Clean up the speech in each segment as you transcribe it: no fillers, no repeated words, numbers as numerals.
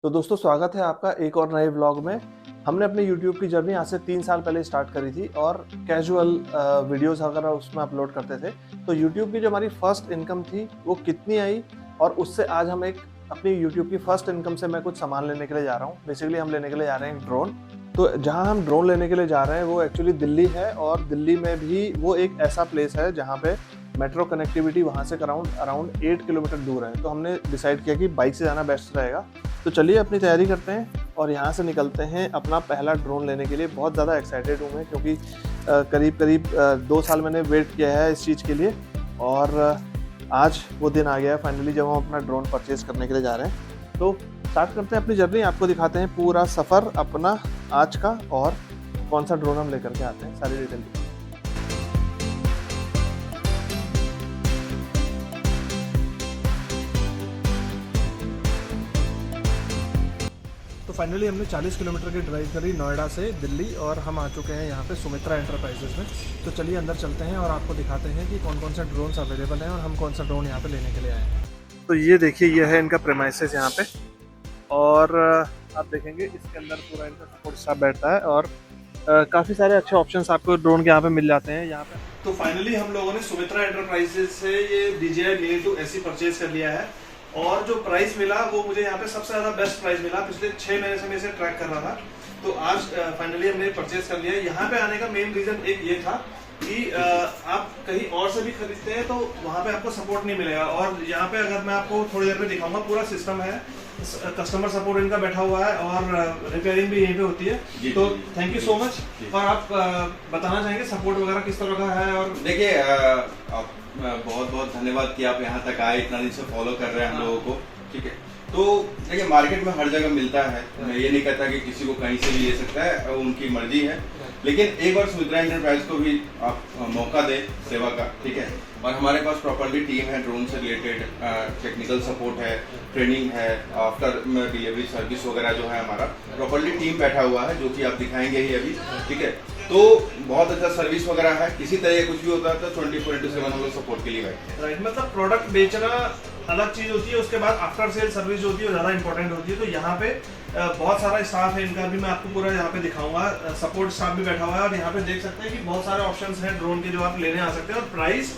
तो दोस्तों स्वागत है आपका एक और नए व्लॉग में। हमने अपने YouTube की जर्नी आज से 3 साल पहले स्टार्ट करी थी और कैजुअल वीडियोस वगैरह उसमें अपलोड करते थे। तो YouTube की जो हमारी फर्स्ट इनकम थी वो कितनी आई और उससे आज हम एक अपनी YouTube की फर्स्ट इनकम से मैं कुछ सामान लेने के लिए जा रहा हूँ। बेसिकली हम लेने के लिए जा रहे हैं एक ड्रोन। तो जहाँ हम ड्रोन लेने के लिए जा रहे हैं वो एक्चुअली दिल्ली है और दिल्ली में भी वो एक ऐसा प्लेस है जहाँ पे मेट्रो कनेक्टिविटी वहाँ से अराउंड 8 किलोमीटर दूर है। तो हमने डिसाइड किया कि बाइक से जाना बेस्ट रहेगा। तो चलिए अपनी तैयारी करते हैं और यहाँ से निकलते हैं अपना पहला ड्रोन लेने के लिए। बहुत ज़्यादा एक्साइटेड हूँ मैं क्योंकि करीब 2 साल मैंने वेट किया है इस चीज़ के लिए और आज वो दिन आ गया है फाइनली जब हम अपना ड्रोन परचेज़ करने के लिए जा रहे हैं। तो स्टार्ट करते हैं अपनी जर्नी। आपको दिखाते हैं पूरा सफ़र अपना आज का और कौन सा ड्रोन हम लेकर के आते हैं, सारी डिटेल। तो फाइनली हमने 40 किलोमीटर की ड्राइव करी नोएडा से दिल्ली और हम आ चुके हैं यहाँ पे सुमित्रा एंटरप्राइजेस में। तो चलिए अंदर चलते हैं और आपको दिखाते हैं कि कौन कौन सा ड्रोन्स अवेलेबल हैं और हम कौन सा ड्रोन यहाँ पे लेने के लिए आए हैं। तो ये देखिए, ये है इनका प्रेमाइसेस यहाँ पे और आप देखेंगे इसके अंदर पूरा इनका सपोर्ट स्टाफ बैठता है और काफ़ी सारे अच्छे ऑप्शंस आपको ड्रोन के यहाँ पे मिल जाते हैं यहाँ पे। तो फाइनली हम लोगों ने सुमित्रा एंटरप्राइजेस से ये DJI Neo 2 SE परचेज कर लिया है और जो प्राइस मिला वो मुझे यहाँ पे सबसे ज़्यादा बेस्ट प्राइस मिला। पिछले 6 महीने से मैं इसे ट्रैक कर रहा था तो आज फाइनली हमने परचेज कर लिया। यहाँ पे आने का मेन रीज़न एक ये था कि आप कहीं और से भी खरीदते हैं तो वहाँ पे आपको सपोर्ट नहीं मिलेगा और यहाँ पे अगर मैं आपको थोड़ी देर में दिखाऊंगा पूरा सिस्टम है, कस्टमर सपोर्ट इनका बैठा हुआ है और रिपेयरिंग भी यहीं पे होती है। तो थैंक यू सो मच। और आप बताना चाहेंगे सपोर्ट वगैरह किस तरह का है? और देखिए आप बहुत बहुत धन्यवाद कि आप यहाँ तक आए, इतना दिन से फॉलो कर रहे हैं हम लोगों को। ठीक है, तो देखिए मार्केट में हर जगह मिलता है, मैं ये नहीं कहता कि किसी को कहीं से भी ले सकता है, उनकी मर्जी है, लेकिन एक बार सुमित्रा एंटरप्राइज को भी आप मौका दें सेवा का। ठीक है, और हमारे पास प्रॉपर्ली टीम है, ड्रोन से रिलेटेड टेक्निकल सपोर्ट है, ट्रेनिंग है, आफ्टर डिलीवरी सर्विस वगैरह जो है हमारा प्रॉपर्ली टीम बैठा हुआ है जो कि आप दिखाएंगे ही अभी। ठीक है, तो बहुत अच्छा सर्विस वगैरह है, किसी तरह कुछ भी होता है तो 24/7 हम लोग सपोर्ट के लिए बैठे हैं। राइट, मतलब प्रोडक्ट बेचना अलग चीज होती है, उसके बाद आफ्टर सेल सर्विस जो होती है वो ज़्यादा इंपॉर्टेंट होती है। तो यहाँ पे बहुत सारा स्टाफ है इनका भी, मैं आपको पूरा यहाँ पे दिखाऊंगा, सपोर्ट स्टाफ भी बैठा हुआ है और यहाँ पे देख सकते हैं कि बहुत सारे ऑप्शंस हैं ड्रोन के जो आप लेने आ सकते हैं। और प्राइस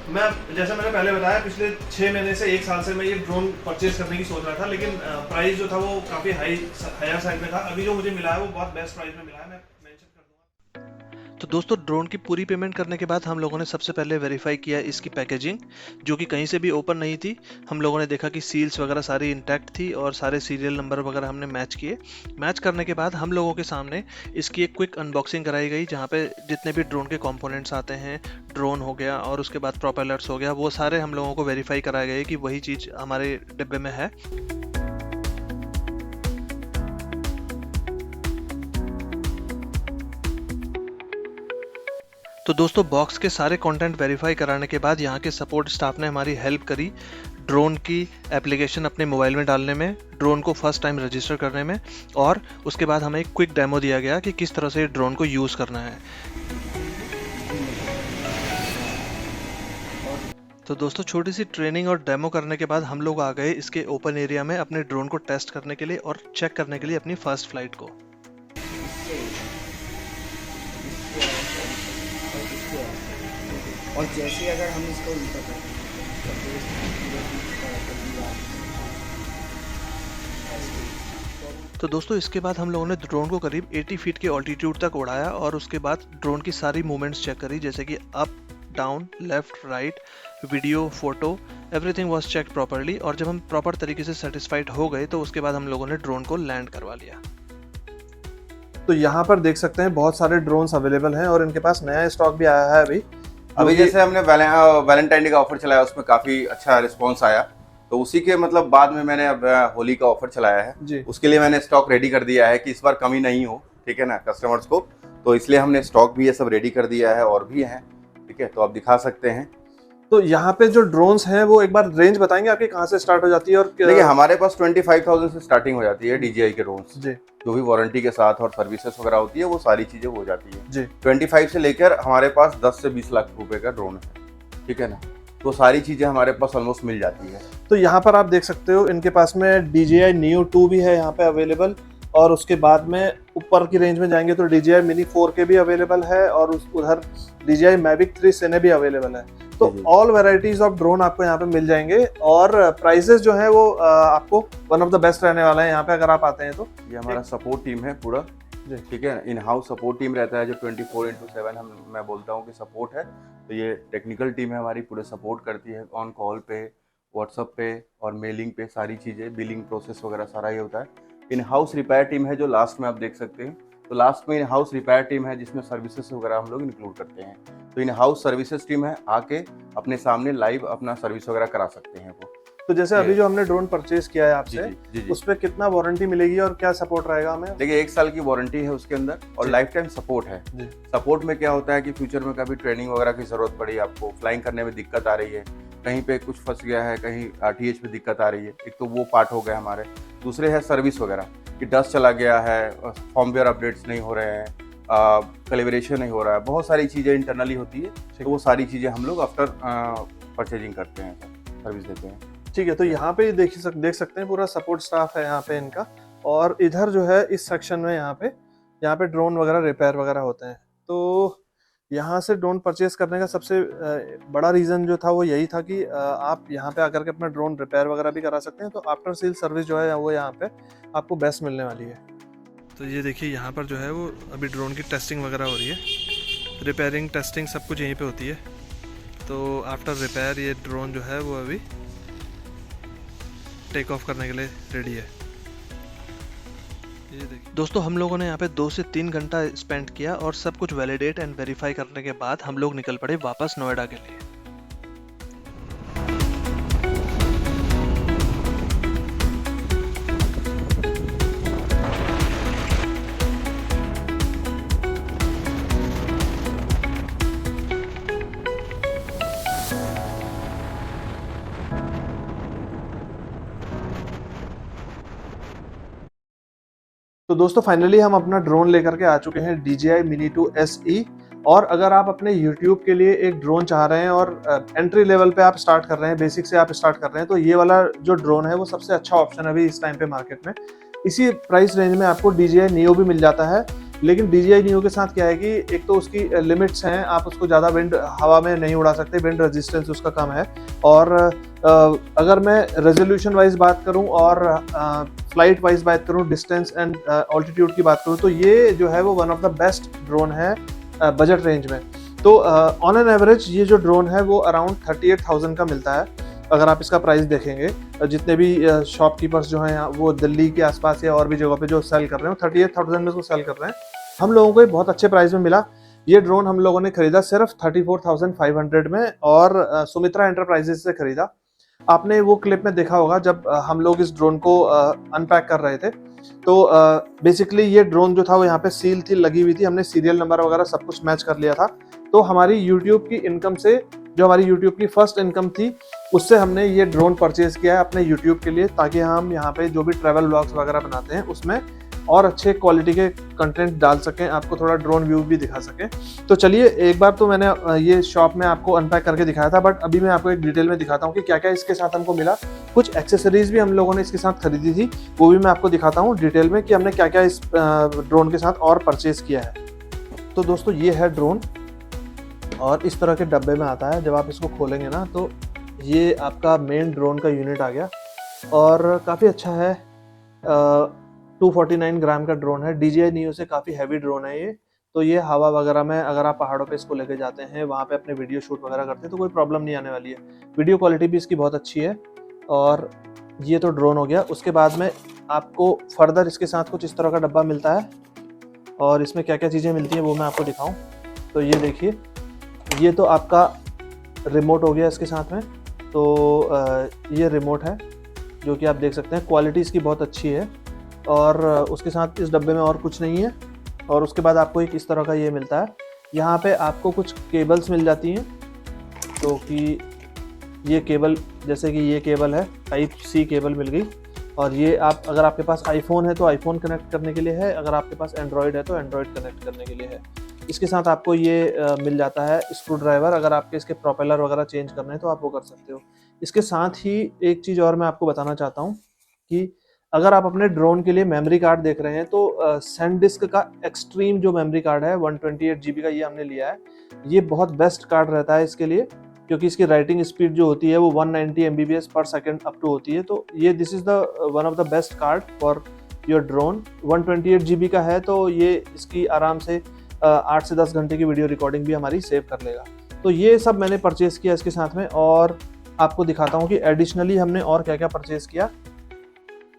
मैं जैसे मैंने पहले बताया पिछले 6 महीने से 1 साल से मैं ये ड्रोन परचेज करने की सोच रहा था, लेकिन प्राइस जो था वो काफ़ी हायर साइड में था। अभी जो मुझे मिला है वो बहुत बेस्ट प्राइस में मिला है, मैं मेंशन कर दूंगा। तो दोस्तों ड्रोन की पूरी पेमेंट करने के बाद हम लोगों ने सबसे पहले वेरीफाई किया इसकी पैकेजिंग, जो कि कहीं से भी ओपन नहीं थी। हम लोगों ने देखा कि सील्स वगैरह सारी इंटैक्ट थी और सारे सीरियल नंबर वगैरह हमने मैच किए। मैच करने के बाद हम लोगों के सामने इसकी एक क्विक अनबॉक्सिंग कराई गई, जहाँ पे जितने भी ड्रोन के कंपोनेंट्स आते हैं, ड्रोन हो गया और उसके बाद प्रोपेलर्स हो गया, वो सारे हम लोगों को वेरीफाई कराए गए कि वही चीज़ हमारे डिब्बे में है। तो दोस्तों बॉक्स के सारे कंटेंट वेरीफाई कराने के बाद यहाँ के सपोर्ट स्टाफ ने हमारी हेल्प करी ड्रोन की एप्लीकेशन अपने मोबाइल में डालने में, ड्रोन को फर्स्ट टाइम रजिस्टर करने में और उसके बाद हमें एक क्विक डेमो दिया गया कि किस तरह से ड्रोन को यूज़ करना है। तो दोस्तों छोटी सी ट्रेनिंग और डेमो करने के बाद हम लोग आ गए इसके ओपन एरिया में अपने ड्रोन को टेस्ट करने के लिए और चेक करने के लिए अपनी फर्स्ट फ्लाइट को। और जैसे अगर हम इसको उल्टा करें तो दोस्तों इसके बाद हम लोगों ने ड्रोन को करीब 80 फीट के ऑल्टीट्यूड तक उड़ाया और उसके बाद ड्रोन की सारी मूवमेंट्स चेक करी, जैसे कि up down left right, video photo, everything was checked properly. और जब हम प्रॉपर तरीके से सेटिस्फाइड हो गए तो उसके बाद हम लोगों ने ड्रोन को लैंड करवा लिया। तो यहाँ पर देख सकते हैं बहुत सारे ड्रोन्स अवेलेबल हैं और इनके पास नया स्टॉक भी आया है अभी जैसे हमने वैलेंटाइन डे का ऑफर चलाया, उसमें काफी अच्छा रिस्पांस आया, तो उसी के मतलब बाद में मैंने अब होली का ऑफर चलाया है जी। उसके लिए मैंने स्टॉक रेडी कर दिया है कि इस बार कमी नहीं हो, ठीक है ना, कस्टमर्स को, तो इसलिए हमने स्टॉक भी ये सब रेडी कर दिया है और भी है। ठीक है, तो आप दिखा सकते हैं। तो यहाँ पे जो ड्रोन्स हैं वो एक बार रेंज बताएंगे आपकी कहाँ से स्टार्ट हो जाती है? और देखिए हमारे पास 25,000 से स्टार्टिंग हो जाती है DJI के ड्रोन्स, जो भी वारंटी के साथ और सर्विसेज वगैरह होती है वो सारी चीजें हो जाती है जी। 25 से लेकर हमारे पास 10 से 20 लाख रुपए का ड्रोन है। ठीक है ना, तो सारी चीज़ें हमारे पास ऑलमोस्ट मिल जाती है। तो यहाँ पर आप देख सकते हो इनके पास में DJI Neo 2 भी है यहाँ पे अवेलेबल, और उसके बाद में ऊपर की रेंज में जाएंगे तो DJI Mini 4K भी अवेलेबल है, और उधर DJI Mavic 3 Cine भी अवेलेबल है। तो ऑल वैरायटीज ऑफ ड्रोन आपको यहाँ पे मिल जाएंगे, और प्राइसेस जो है वो आपको वन ऑफ द बेस्ट रहने वाला है यहाँ पे अगर आप आते हैं तो। ये हमारा सपोर्ट टीम है पूरा, ठीक है, इन हाउस सपोर्ट टीम रहता है जो 24/7 मैं बोलता हूँ कि सपोर्ट है। तो ये टेक्निकल टीम है हमारी, पूरे सपोर्ट करती है ऑन कॉल पे, व्हाट्सएप पे और मेलिंग पे, सारी चीज़ें, बिलिंग प्रोसेस वगैरह सारा ही होता है। इन हाउस रिपेयर टीम है जो लास्ट में आप देख सकते हैं, तो लास्ट में इन हाउस रिपेयर टीम है जिसमें सर्विसेज वगैरह हम लोग इंक्लूड करते हैं। तो इन हाउस सर्विसेज टीम है, आके अपने सामने लाइव अपना सर्विस वगैरह करा सकते हैं वो। तो जैसे अभी जो हमने ड्रोन परचेज किया है आपसे, जी, उस पर कितना वारंटी मिलेगी और क्या सपोर्ट रहेगा हमें? देखिए 1 साल की वारंटी है उसके अंदर, और लाइफ टाइम सपोर्ट है। सपोर्ट में क्या होता है कि फ्यूचर में कभी ट्रेनिंग वगैरह की जरूरत पड़ी, आपको फ्लाइंग करने में दिक्कत आ रही है, कहीं पे कुछ फंस गया है, कहीं RTH पे दिक्कत आ रही है, एक तो वो पार्ट हो गया हमारे। दूसरे है सर्विस वगैरह कि डस्ट चला गया है, फॉर्मवेयर अपडेट्स नहीं हो रहे हैं, कैलिब्रेशन नहीं हो रहा है, बहुत सारी चीज़ें इंटरनली होती है, तो वो सारी चीज़ें हम लोग आफ्टर परचेजिंग करते हैं, सर्विस देते हैं। ठीक है, तो यहाँ पे देख सकते हैं पूरा सपोर्ट स्टाफ है यहाँ पे इनका, और इधर जो है इस सेक्शन में यहाँ पे ड्रोन वगैरह रिपेयर वगैरह होते हैं। तो यहाँ से ड्रोन परचेज करने का सबसे बड़ा रीज़न जो था वो यही था कि आप यहाँ पे आकर के अपना ड्रोन रिपेयर वगैरह भी करा सकते हैं। तो आफ्टर सेल सर्विस जो है वो यहाँ पे आपको बेस्ट मिलने वाली है। तो ये देखिए यहाँ पर जो है वो अभी ड्रोन की टेस्टिंग वगैरह हो रही है, रिपेयरिंग टेस्टिंग सब कुछ यहीं पे होती है। तो आफ्टर रिपेयर ये ड्रोन जो है वो अभी टेक ऑफ करने के लिए रेडी है। ये देखिए दोस्तों, हम लोगों ने यहाँ पे 2 से 3 घंटा स्पेंड किया, और सब कुछ वैलिडेट एंड वेरीफाई करने के बाद हम लोग निकल पड़े वापस नोएडा के लिए। तो दोस्तों फाइनली हम अपना ड्रोन लेकर के आ चुके हैं DJI Mini 2 SE। और अगर आप अपने YouTube के लिए एक ड्रोन चाह रहे हैं और एंट्री लेवल पे आप स्टार्ट कर रहे हैं, बेसिक से आप स्टार्ट कर रहे हैं, तो ये वाला जो ड्रोन है वो सबसे अच्छा ऑप्शन है अभी इस टाइम पे मार्केट में। इसी प्राइस रेंज में आपको DJI Neo भी मिल जाता है, लेकिन DJI Neo के साथ क्या है कि एक तो उसकी लिमिट्स हैं, आप उसको ज़्यादा विंड हवा में नहीं उड़ा सकते, विंड रेजिस्टेंस उसका कम है। और अगर मैं रेजोल्यूशन वाइज बात करूं और फ्लाइट वाइज बात करूं, डिस्टेंस एंड ऑल्टीट्यूड की बात करूं, तो ये जो है वो one of the best drone है बजट रेंज में। तो ऑन एन एवरेज ये जो ड्रोन है वो अराउंड 38,000 का मिलता है अगर आप इसका प्राइस देखेंगे। जितने भी शॉपकीपर्स जो हैं वो दिल्ली के आसपास या और भी जगह पे जो सेल कर रहे हैं 38,000 में उसको सेल कर रहे हैं। हम लोगों को ये बहुत अच्छे प्राइस में मिला। ये ड्रोन हम लोगों ने खरीदा सिर्फ 34,500 में, और सुमित्रा एंटरप्राइजेस से खरीदा। आपने वो क्लिप में देखा होगा जब हम लोग इस ड्रोन को अनपैक कर रहे थे, तो बेसिकली ये ड्रोन जो था वो यहाँ पे सील थी लगी हुई थी, हमने सीरियल नंबर वगैरह सब कुछ मैच कर लिया था। तो हमारी यूट्यूब की इनकम से, जो हमारी यूट्यूब की फर्स्ट इनकम थी, उससे हमने ये ड्रोन परचेज किया है अपने यूट्यूब के लिए, ताकि हम यहाँ पे जो भी ट्रैवल व्लॉग्स वगैरह बनाते हैं उसमें और अच्छे क्वालिटी के कंटेंट डाल सकें, आपको थोड़ा ड्रोन व्यू भी दिखा सकें। तो चलिए, एक बार तो मैंने ये शॉप में आपको अनपैक करके दिखाया था, बट अभी मैं आपको एक डिटेल में दिखाता हूँ कि क्या क्या इसके साथ हमको मिला। कुछ एक्सेसरीज भी हम लोगों ने इसके साथ खरीदी थी, वो भी मैं आपको दिखाता हूँ डिटेल में कि हमने क्या क्या इस ड्रोन के साथ और परचेज किया है। तो दोस्तों ये है ड्रोन, और इस तरह के डब्बे में आता है। जब आप इसको खोलेंगे ना तो ये आपका मेन ड्रोन का यूनिट आ गया, और काफ़ी अच्छा है। 249 ग्राम का ड्रोन है। DJI Neo से काफ़ी हैवी ड्रोन है ये। तो ये हवा वगैरह में अगर आप पहाड़ों पे इसको लेके जाते हैं, वहाँ पे अपने वीडियो शूट वगैरह करते हैं, तो कोई प्रॉब्लम नहीं आने वाली है। वीडियो क्वालिटी भी इसकी बहुत अच्छी है। और ये तो ड्रोन हो गया। उसके बाद में आपको फर्दर इसके साथ कुछ इस तरह का डब्बा मिलता है, और इसमें क्या क्या चीज़ें मिलती हैं वो मैं आपको दिखाऊं। तो ये देखिए, ये तो आपका रिमोट हो गया इसके साथ में। तो ये रिमोट है जो कि आप देख सकते हैं, क्वालिटी इसकी बहुत अच्छी है। और उसके साथ इस डब्बे में और कुछ नहीं है। और उसके बाद आपको एक इस तरह का ये मिलता है। यहाँ पे आपको कुछ केबल्स मिल जाती हैं, तो कि ये केबल, जैसे कि ये केबल है, Type-C केबल मिल गई। और ये आप, अगर आपके पास आईफोन है तो आईफोन कनेक्ट करने के लिए है, अगर आपके पास एंड्रॉयड है तो एंड्रॉयड कनेक्ट करने के लिए है। इसके साथ आपको ये मिल जाता है स्क्रू ड्राइवर। अगर आपके इसके प्रोपेलर वगैरह चेंज करने हैं तो आप वो कर सकते हो। इसके साथ ही एक चीज़ और मैं आपको बताना चाहता हूँ कि अगर आप अपने ड्रोन के लिए मेमोरी कार्ड देख रहे हैं तो सैनडिस्क का एक्सट्रीम जो मेमोरी कार्ड है 128 GB का, ये हमने लिया है। ये बहुत बेस्ट कार्ड रहता है इसके लिए, क्योंकि इसकी राइटिंग स्पीड जो होती है वो 190 MBPS पर सेकेंड अप टू होती है। तो ये this is the one of the best card for your drone. 128 GB का है तो ये इसकी आराम से 8 से 10 घंटे की वीडियो रिकॉर्डिंग भी हमारी सेव कर लेगा। तो ये सब मैंने परचेज़ किया इसके साथ में, और आपको दिखाता हूँ कि एडिशनली हमने और क्या क्या परचेज़ किया।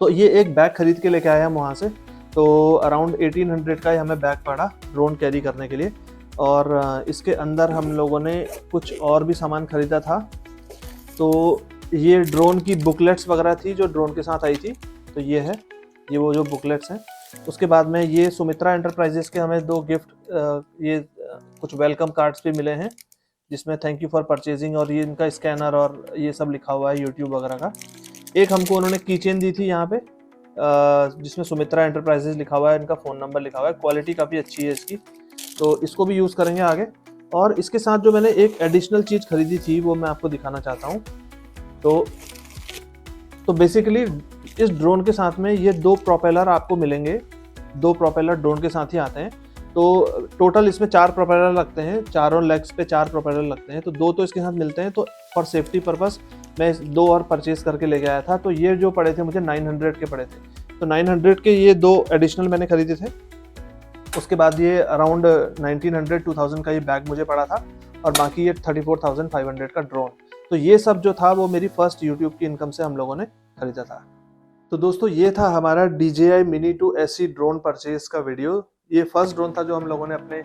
तो ये एक बैग खरीद के लेके आए हम वहाँ से, तो अराउंड 1800 का ही हमें बैग पड़ा ड्रोन कैरी करने के लिए। और इसके अंदर हम लोगों ने कुछ और भी सामान खरीदा था। तो ये ड्रोन की बुकलेट्स वगैरह थी जो ड्रोन के साथ आई थी, तो ये है, ये वो जो बुकलेट्स हैं। उसके बाद में ये सुमित्रा एंटरप्राइजेस के हमें 2 गिफ्ट, ये कुछ वेलकम कार्ड्स भी मिले हैं जिसमें थैंक यू फॉर परचेजिंग और ये इनका स्कैनर और ये सब लिखा हुआ है यूट्यूब वगैरह का। एक हमको उन्होंने कीचेन दी थी यहाँ पे जिसमें सुमित्रा एंटरप्राइजेस लिखा हुआ है, इनका फ़ोन नंबर लिखा हुआ है। क्वालिटी काफ़ी अच्छी है इसकी, तो इसको भी यूज़ करेंगे आगे। और इसके साथ जो मैंने एक एडिशनल चीज़ खरीदी थी वो मैं आपको दिखाना चाहता हूँ। तो बेसिकली इस ड्रोन के साथ में ये 2 प्रोपेलर आपको मिलेंगे। 2 प्रोपेलर ड्रोन के साथ ही आते हैं। तो टोटल इसमें 4 प्रोपेलर लगते हैं, चारों लेग्स पे 4 प्रोपेलर लगते हैं। तो 2 तो इसके साथ मिलते हैं। तो फॉर सेफ्टी पर्पस मैं 2 और परचेज करके ले गया था। तो ये जो पड़े थे मुझे 900 के पड़े थे। तो 900 के ये 2 एडिशनल मैंने खरीदे थे। उसके बाद ये अराउंड 1900-2000 का ये बैग मुझे पड़ा था, और बाकी ये 34,500 का ड्रोन। तो ये सब जो था वो मेरी फर्स्ट यूट्यूब की इनकम से हम लोगों ने खरीदा था। तो दोस्तों ये था हमारा DJI Mini 2 SE drone purchase का वीडियो। ये फर्स्ट ड्रोन था जो हम लोगों ने अपने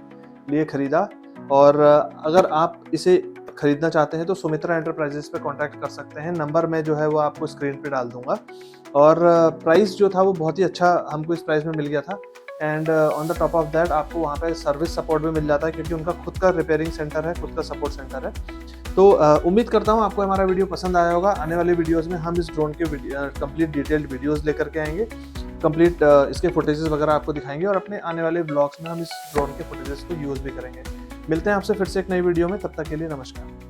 लिए खरीदा। और अगर आप इसे खरीदना चाहते हैं तो सुमित्रा एंटरप्राइजेस पे कांटेक्ट कर सकते हैं। नंबर मैं जो है वो आपको स्क्रीन पे डाल दूंगा। और प्राइस जो था वो बहुत ही अच्छा हमको इस प्राइस में मिल गया था। And on the top of that आपको वहाँ पे सर्विस सपोर्ट भी मिल जाता है, क्योंकि उनका खुद का रिपेयरिंग सेंटर है, खुद का सपोर्ट सेंटर है। तो उम्मीद करता हूँ आपको हमारा वीडियो पसंद आया होगा। आने वाले वीडियोज़ में हम इस ड्रोन के कंप्लीट डिटेल्ड वीडियोज़ लेकर के आएंगे, कंप्लीट इसके फुटेजेस वगैरह आपको दिखाएंगे, और अपने आने वाले ब्लॉग्स में हम इस ड्रोन के फुटेजेस को यूज़ भी करेंगे। मिलते हैं आपसे फिर से एक नई वीडियो में, तब तक के लिए नमस्कार।